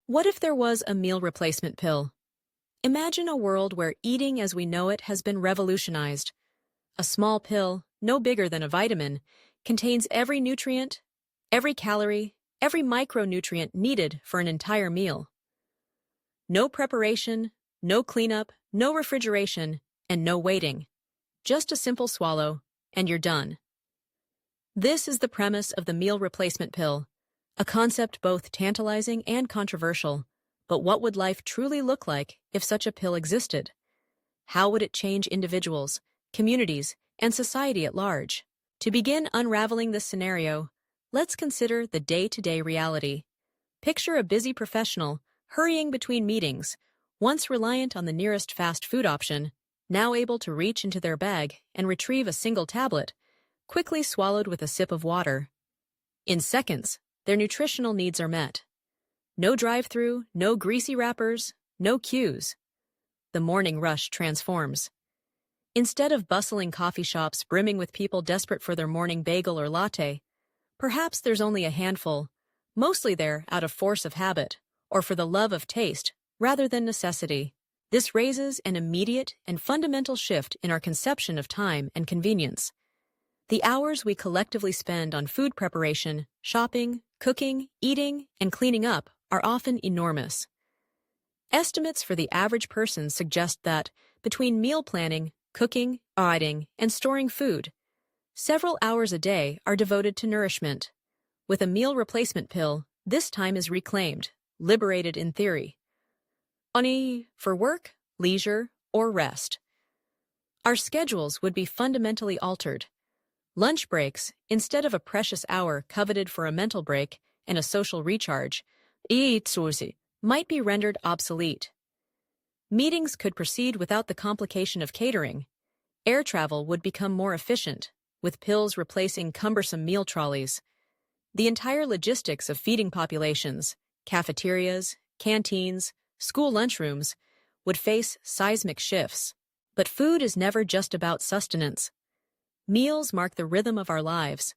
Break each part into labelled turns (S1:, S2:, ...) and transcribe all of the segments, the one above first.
S1: What if there was a meal replacement pill? Imagine a world where eating as we know it has been revolutionized. A small pill, no bigger than a vitamin, contains every nutrient, every calorie, every micronutrient needed for an entire meal. No preparation, no cleanup, no refrigeration, and no waiting. Just a simple swallow, and you're done. This is the premise of the meal replacement pill, a concept both tantalizing and controversial. But what would life truly look like if such a pill existed? How would it change individuals, communities, and society at large? To begin unraveling this scenario, let's consider the day-to-day reality. Picture a busy professional hurrying between meetings, once reliant on the nearest fast food option, now able to reach into their bag and retrieve a single tablet, quickly swallowed with a sip of water. In seconds, their nutritional needs are met. No drive-through, no greasy wrappers, no queues. The morning rush transforms. Instead of bustling coffee shops brimming with people desperate for their morning bagel or latte, perhaps there's only a handful, mostly there out of force of habit, or for the love of taste, rather than necessity. This raises an immediate and fundamental shift in our conception of time and convenience. The hours we collectively spend on food preparation, shopping, cooking, eating, and cleaning up are often enormous. Estimates for the average person suggest that, between meal planning, cooking, hiding, and storing food, several hours a day are devoted to nourishment. With a meal replacement pill, this time is reclaimed, liberated in theory. Only for work, leisure, or rest. Our schedules would be fundamentally altered. Lunch breaks, instead of a precious hour coveted for a mental break and a social recharge, might be rendered obsolete. Meetings could proceed without the complication of catering. Air travel would become more efficient, with pills replacing cumbersome meal trolleys. The entire logistics of feeding populations, cafeterias, canteens, school lunchrooms, would face seismic shifts. But food is never just about sustenance. Meals mark the rhythm of our lives.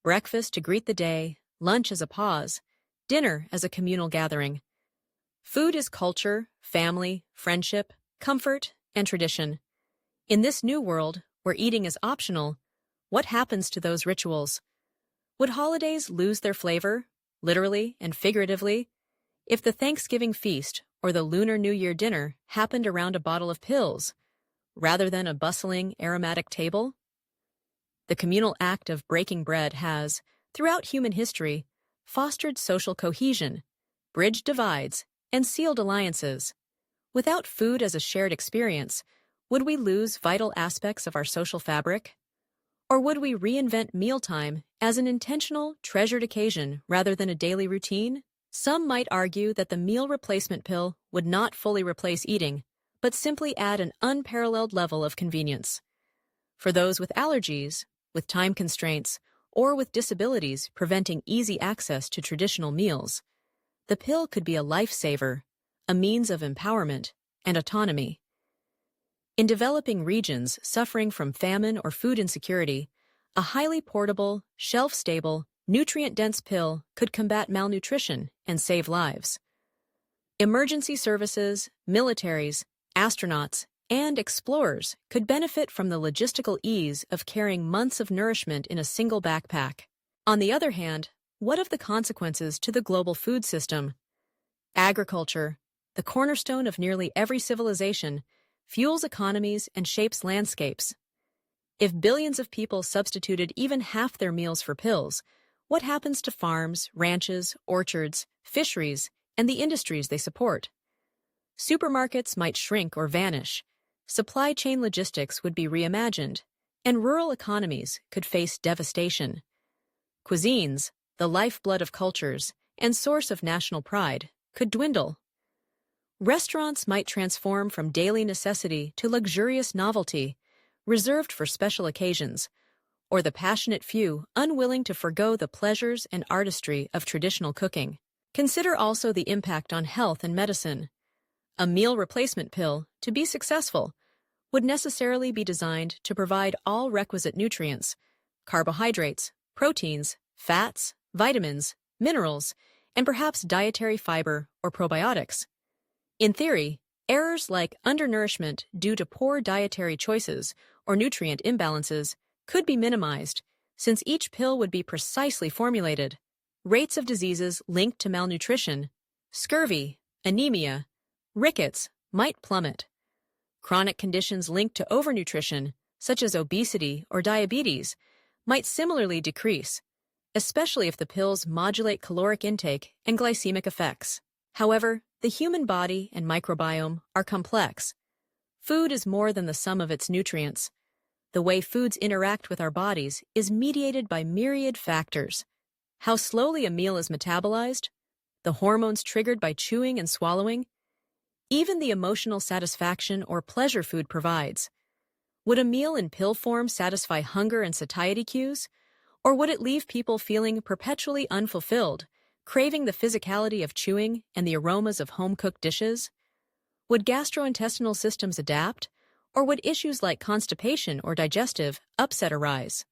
S1: Breakfast to greet the day, lunch as a pause, dinner as a communal gathering. Food is culture, family, friendship, comfort, and tradition. In this new world, where eating is optional, what happens to those rituals? Would holidays lose their flavor, literally and figuratively, if the Thanksgiving feast or the Lunar New Year dinner happened around a bottle of pills, rather than a bustling, aromatic table? The communal act of breaking bread has, throughout human history, fostered social cohesion, bridged divides, and sealed alliances. Without food as a shared experience, would we lose vital aspects of our social fabric? Or would we reinvent mealtime as an intentional, treasured occasion rather than a daily routine? Some might argue that the meal replacement pill would not fully replace eating, but simply add an unparalleled level of convenience. For those with allergies, with time constraints, or with disabilities preventing easy access to traditional meals, the pill could be a lifesaver, a means of empowerment and autonomy. In developing regions suffering from famine or food insecurity, a highly portable, shelf-stable, nutrient-dense pill could combat malnutrition and save lives. Emergency services, militaries, astronauts, and explorers could benefit from the logistical ease of carrying months of nourishment in a single backpack. On the other hand, what of the consequences to the global food system? Agriculture, the cornerstone of nearly every civilization, fuels economies and shapes landscapes. If billions of people substituted even half their meals for pills, what happens to farms, ranches, orchards, fisheries, and the industries they support? Supermarkets might shrink or vanish, supply chain logistics would be reimagined, and rural economies could face devastation. Cuisines, the lifeblood of cultures and source of national pride, could dwindle. Restaurants might transform from daily necessity to luxurious novelty, reserved for special occasions, or the passionate few unwilling to forgo the pleasures and artistry of traditional cooking. Consider also the impact on health and medicine. A meal replacement pill, to be successful, would necessarily be designed to provide all requisite nutrients, carbohydrates, proteins, fats, vitamins, minerals, and perhaps dietary fiber or probiotics. In theory, errors like undernourishment due to poor dietary choices or nutrient imbalances could be minimized, since each pill would be precisely formulated. Rates of diseases linked to malnutrition, scurvy, anemia, rickets, might plummet. Chronic conditions linked to overnutrition, such as obesity or diabetes, might similarly decrease, especially if the pills modulate caloric intake and glycemic effects. However, the human body and microbiome are complex. Food is more than the sum of its nutrients. The way foods interact with our bodies is mediated by myriad factors. How slowly a meal is metabolized, the hormones triggered by chewing and swallowing, even the emotional satisfaction or pleasure food provides. Would a meal in pill form satisfy hunger and satiety cues, or would it leave people feeling perpetually unfulfilled, craving the physicality of chewing and the aromas of home-cooked dishes? Would gastrointestinal systems adapt, or would issues like constipation or digestive upset arise?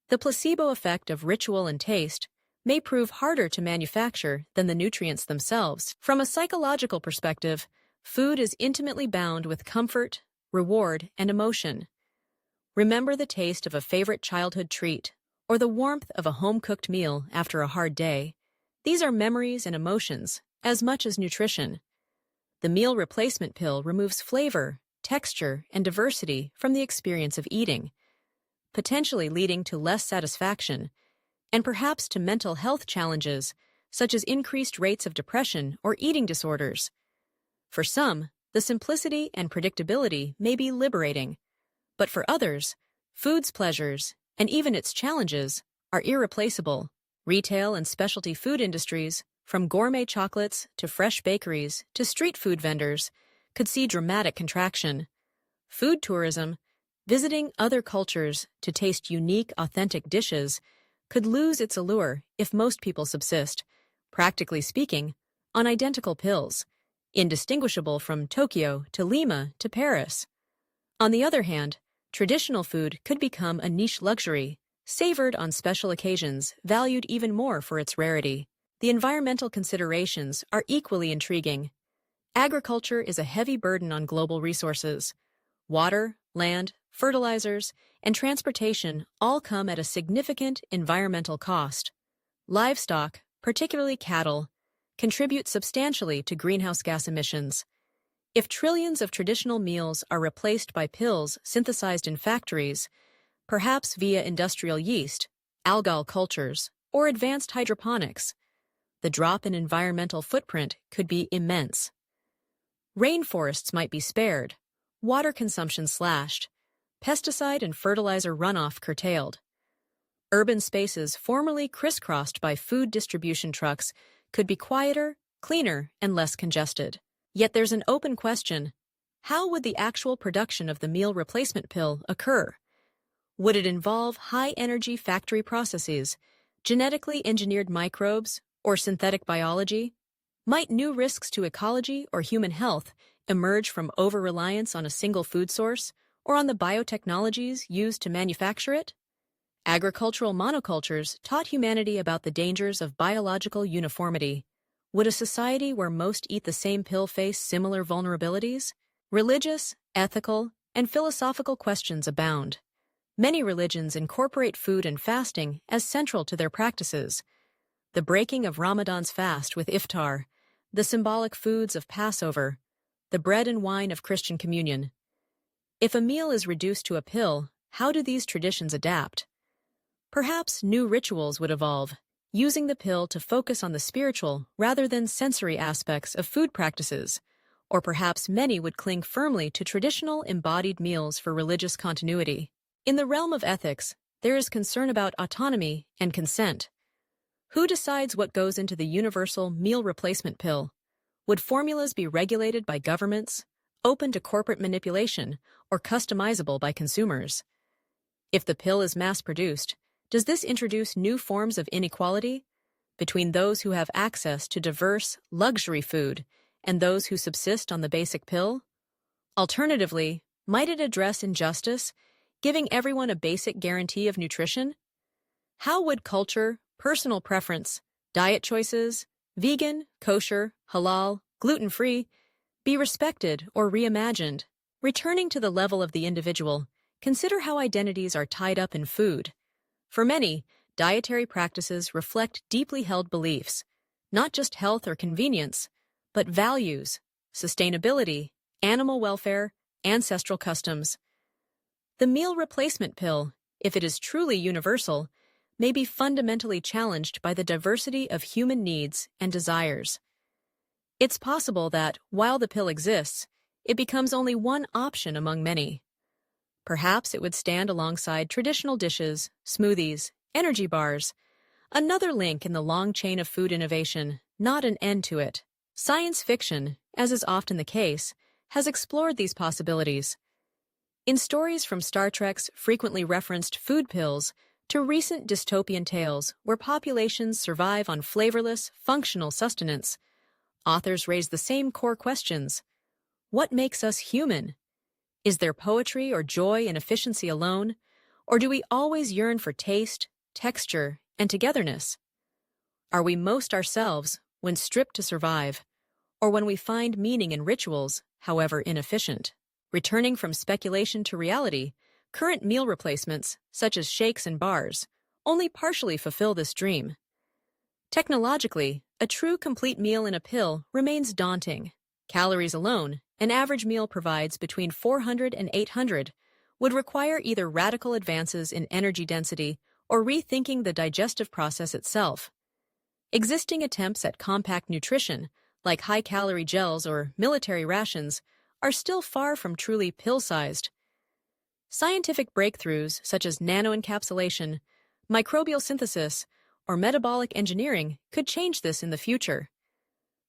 S1: The placebo effect of ritual and taste may prove harder to manufacture than the nutrients themselves. From a psychological perspective, food is intimately bound with comfort, reward, and emotion. Remember the taste of a favorite childhood treat, or the warmth of a home-cooked meal after a hard day. These are memories and emotions, as much as nutrition. The meal replacement pill removes flavor, texture, and diversity from the experience of eating, potentially leading to less satisfaction, and perhaps to mental health challenges, such as increased rates of depression or eating disorders. For some, the simplicity and predictability may be liberating, but for others, food's pleasures, and even its challenges, are irreplaceable. Retail and specialty food industries, from gourmet chocolates to fresh bakeries to street food vendors, could see dramatic contraction. Food tourism, visiting other cultures to taste unique, authentic dishes, could lose its allure if most people subsist, practically speaking, on identical pills, indistinguishable from Tokyo to Lima to Paris. On the other hand, traditional food could become a niche luxury, savored on special occasions, valued even more for its rarity. The environmental considerations are equally intriguing. Agriculture is a heavy burden on global resources. Water, land, fertilizers, and transportation all come at a significant environmental cost. Livestock, particularly cattle, contribute substantially to greenhouse gas emissions. If trillions of traditional meals are replaced by pills synthesized in factories, perhaps via industrial yeast, algal cultures, or advanced hydroponics, the drop in environmental footprint could be immense. Rainforests might be spared, water consumption slashed, pesticide and fertilizer runoff curtailed. Urban spaces formerly crisscrossed by food distribution trucks could be quieter, cleaner, and less congested. Yet there's an open question: how would the actual production of the meal replacement pill occur? Would it involve high-energy factory processes, genetically engineered microbes, or synthetic biology? Might new risks to ecology or human health emerge from over-reliance on a single food source, or on the biotechnologies used to manufacture it? Agricultural monocultures taught humanity about the dangers of biological uniformity. Would a society where most eat the same pill face similar vulnerabilities? Religious, ethical, and philosophical questions abound. Many religions incorporate food and fasting as central to their practices. The breaking of Ramadan's fast with iftar, the symbolic foods of Passover, the bread and wine of Christian communion. If a meal is reduced to a pill, how do these traditions adapt? Perhaps new rituals would evolve, using the pill to focus on the spiritual rather than sensory aspects of food practices, or perhaps many would cling firmly to traditional embodied meals for religious continuity. In the realm of ethics, there is concern about autonomy and consent. Who decides what goes into the universal meal replacement pill? Would formulas be regulated by governments, open to corporate manipulation, or customizable by consumers? If the pill is mass-produced, does this introduce new forms of inequality between those who have access to diverse, luxury food and those who subsist on the basic pill? Alternatively, might it address injustice, giving everyone a basic guarantee of nutrition? How would culture, personal preference, diet choices, vegan, kosher, halal, gluten-free, be respected or reimagined. Returning to the level of the individual, consider how identities are tied up in food. For many, dietary practices reflect deeply held beliefs, not just health or convenience, but values, sustainability, animal welfare, ancestral customs. The meal replacement pill, if it is truly universal, may be fundamentally challenged by the diversity of human needs and desires. It's possible that, while the pill exists, it becomes only one option among many. Perhaps it would stand alongside traditional dishes, smoothies, energy bars, another link in the long chain of food innovation, not an end to it. Science fiction, as is often the case, has explored these possibilities. In stories from Star Trek's frequently referenced food pills to recent dystopian tales where populations survive on flavorless, functional sustenance, authors raise the same core questions. What makes us human? Is there poetry or joy in efficiency alone? Or do we always yearn for taste, texture, and togetherness? Are we most ourselves when stripped to survive, or when we find meaning in rituals, however inefficient? Returning from speculation to reality, current meal replacements, such as shakes and bars, only partially fulfill this dream. Technologically, a true complete meal in a pill remains daunting. Calories alone, an average meal provides between 400 and 800, would require either radical advances in energy density or rethinking the digestive process itself. Existing attempts at compact nutrition, like high-calorie gels or military rations, are still far from truly pill-sized. Scientific breakthroughs such as nanoencapsulation, microbial synthesis, or metabolic engineering could change this in the future.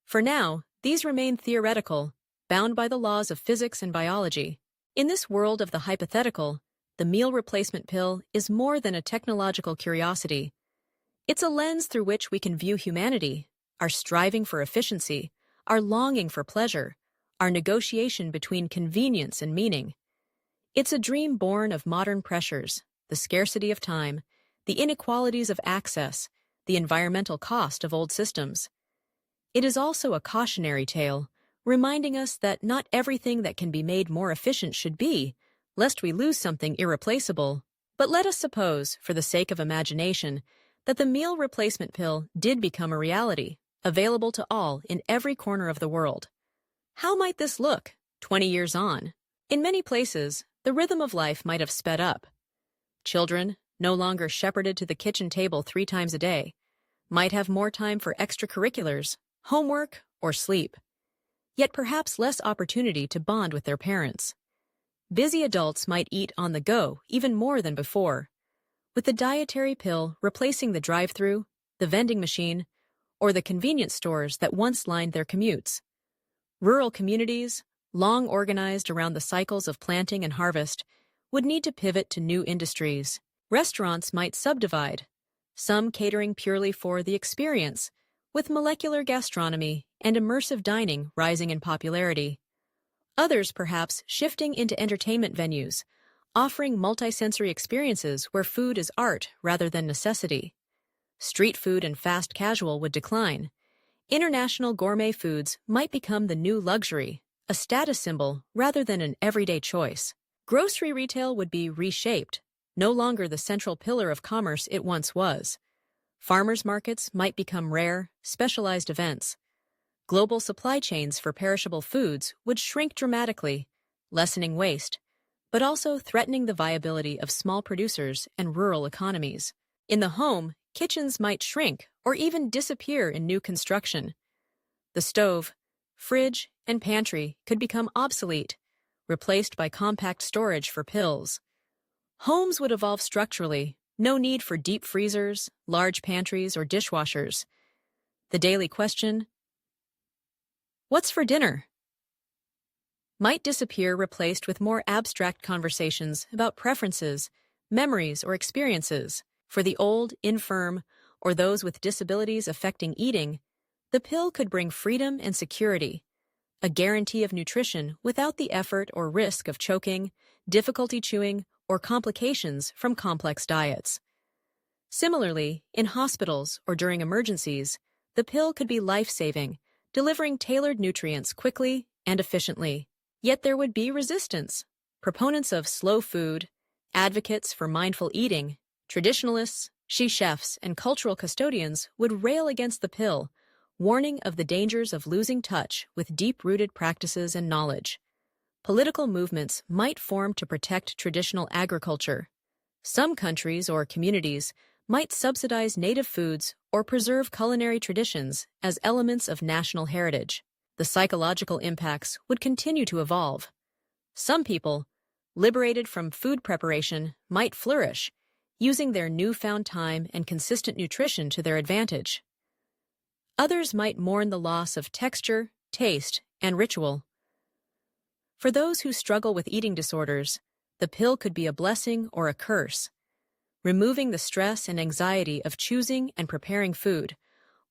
S1: For now, these remain theoretical, bound by the laws of physics and biology. In this world of the hypothetical, the meal replacement pill is more than a technological curiosity. It's a lens through which we can view humanity, our striving for efficiency, our longing for pleasure, our negotiation between convenience and meaning. It's a dream born of modern pressures, the scarcity of time, the inequalities of access, the environmental cost of old systems. It is also a cautionary tale, reminding us that not everything that can be made more efficient should be, lest we lose something irreplaceable. But let us suppose, for the sake of imagination, that the meal replacement pill did become a reality, available to all in every corner of the world. How might this look 20 years on? In many places, the rhythm of life might have sped up. Children, no longer shepherded to the kitchen table 3 times a day, might have more time for extracurriculars, homework, or sleep, yet perhaps less opportunity to bond with their parents. Busy adults might eat on the go even more than before, with the dietary pill replacing the drive-thru, the vending machine, or the convenience stores that once lined their commutes. Rural communities, long organized around the cycles of planting and harvest, would need to pivot to new industries. Restaurants might subdivide, some catering purely for the experience, with molecular gastronomy and immersive dining rising in popularity. Others perhaps shifting into entertainment venues, offering multisensory experiences where food is art rather than necessity. Street food and fast casual would decline. International gourmet foods might become the new luxury, a status symbol rather than an everyday choice. Grocery retail would be reshaped, no longer the central pillar of commerce it once was. Farmers markets might become rare, specialized events. Global supply chains for perishable foods would shrink dramatically, lessening waste, but also threatening the viability of small producers and rural economies. In the home, kitchens might shrink or even disappear in new construction. The stove, fridge, and pantry could become obsolete, replaced by compact storage for pills. Homes would evolve structurally, no need for deep freezers, large pantries, or dishwashers. The daily question, "What's for dinner?" might disappear, replaced with more abstract conversations about preferences, memories, or experiences. For the old, infirm, or those with disabilities affecting eating, the pill could bring freedom and security, a guarantee of nutrition without the effort or risk of choking, difficulty chewing, or complications from complex diets. Similarly, in hospitals or during emergencies, the pill could be life-saving, delivering tailored nutrients quickly and efficiently. Yet there would be resistance. Proponents of slow food, advocates for mindful eating, traditionalists, chefs, and cultural custodians would rail against the pill, warning of the dangers of losing touch with deep-rooted practices and knowledge. Political movements might form to protect traditional agriculture. Some countries or communities might subsidize native foods or preserve culinary traditions as elements of national heritage. The psychological impacts would continue to evolve. Some people, liberated from food preparation, might flourish, using their newfound time and consistent nutrition to their advantage. Others might mourn the loss of texture, taste, and ritual. For those who struggle with eating disorders, the pill could be a blessing or a curse, removing the stress and anxiety of choosing and preparing food,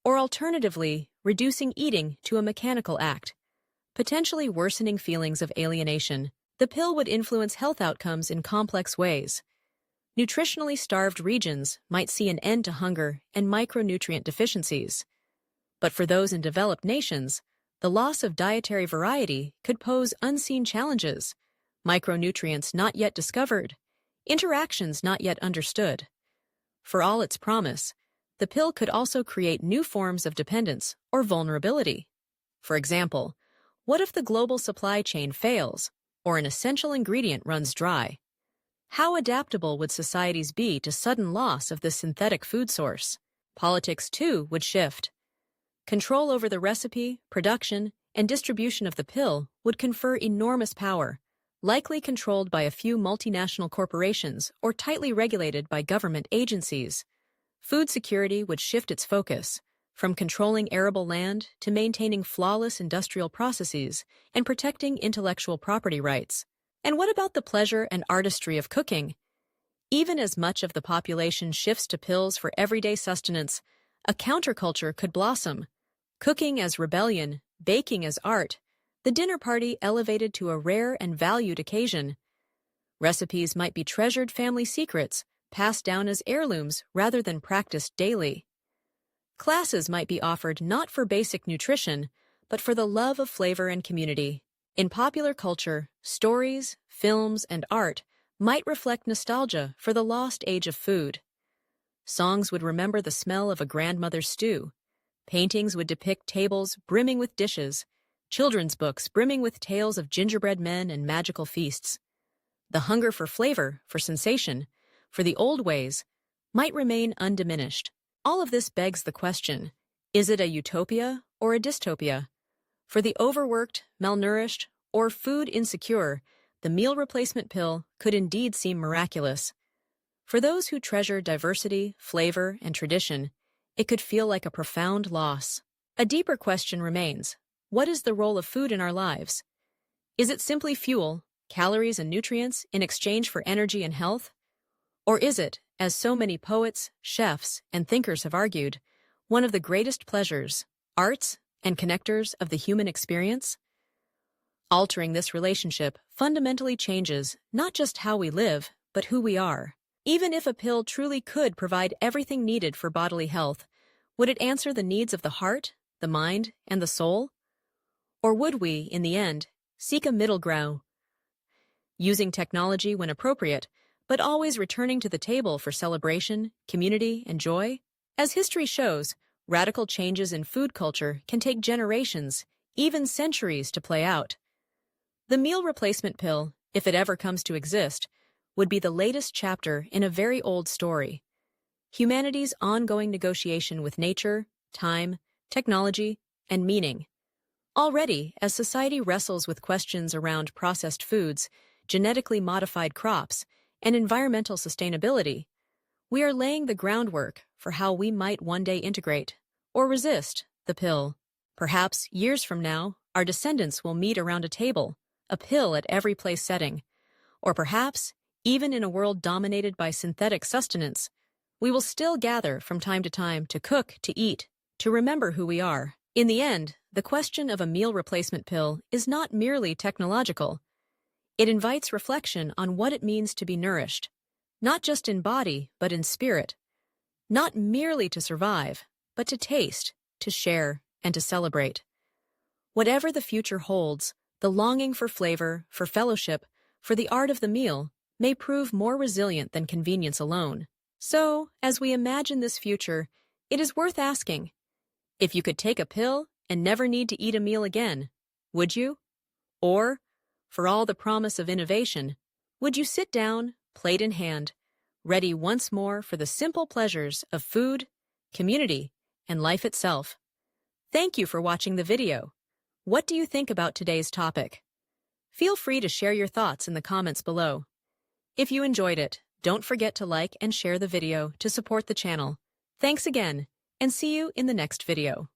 S1: or alternatively, reducing eating to a mechanical act, potentially worsening feelings of alienation. The pill would influence health outcomes in complex ways. Nutritionally starved regions might see an end to hunger and micronutrient deficiencies. But for those in developed nations, the loss of dietary variety could pose unseen challenges, micronutrients not yet discovered, interactions not yet understood. For all its promise, the pill could also create new forms of dependence or vulnerability. For example, what if the global supply chain fails or an essential ingredient runs dry? How adaptable would societies be to sudden loss of this synthetic food source? Politics, too, would shift. Control over the recipe, production, and distribution of the pill would confer enormous power, likely controlled by a few multinational corporations or tightly regulated by government agencies. Food security would shift its focus, from controlling arable land to maintaining flawless industrial processes and protecting intellectual property rights. And what about the pleasure and artistry of cooking? Even as much of the population shifts to pills for everyday sustenance, a counterculture could blossom. Cooking as rebellion, baking as art, the dinner party elevated to a rare and valued occasion. Recipes might be treasured family secrets, passed down as heirlooms rather than practiced daily. Classes might be offered not for basic nutrition, but for the love of flavor and community. In popular culture, stories, films, and art might reflect nostalgia for the lost age of food. Songs would remember the smell of a grandmother's stew. Paintings would depict tables brimming with dishes, children's books brimming with tales of gingerbread men and magical feasts. The hunger for flavor, for sensation, for the old ways, might remain undiminished. All of this begs the question, is it a utopia or a dystopia? For the overworked, malnourished, or food insecure, the meal replacement pill could indeed seem miraculous. For those who treasure diversity, flavor, and tradition, it could feel like a profound loss. A deeper question remains, what is the role of food in our lives? Is it simply fuel, calories and nutrients in exchange for energy and health? Or is it, as so many poets, chefs, and thinkers have argued, one of the greatest pleasures, arts, and connectors of the human experience? Altering this relationship fundamentally changes not just how we live, but who we are. Even if a pill truly could provide everything needed for bodily health, would it answer the needs of the heart, the mind, and the soul? Or would we, in the end, seek a middle ground, using technology when appropriate, but always returning to the table for celebration, community, and joy? As history shows, radical changes in food culture can take generations, even centuries, to play out. The meal replacement pill, if it ever comes to exist, would be the latest chapter in a very old story. Humanity's ongoing negotiation with nature, time, technology, and meaning. Already, as society wrestles with questions around processed foods, genetically modified crops, and environmental sustainability, we are laying the groundwork for how we might one day integrate, or resist, the pill. Perhaps, years from now, our descendants will meet around a table, a pill at every place setting. Or perhaps, even in a world dominated by synthetic sustenance, we will still gather from time to time to cook, to eat, to remember who we are. In the end, the question of a meal replacement pill is not merely technological. It invites reflection on what it means to be nourished, not just in body, but in spirit. Not merely to survive, but to taste, to share, and to celebrate. Whatever the future holds, the longing for flavor, for fellowship, for the art of the meal may prove more resilient than convenience alone. So, as we imagine this future, it is worth asking, if you could take a pill and never need to eat a meal again, would you? Or, for all the promise of innovation, would you sit down, plate in hand, ready once more for the simple pleasures of food, community, and life itself? Thank you for watching the video. What do you think about today's topic? Feel free to share your thoughts in the comments below. If you enjoyed it, don't forget to like and share the video to support the channel. Thanks again, and see you in the next video.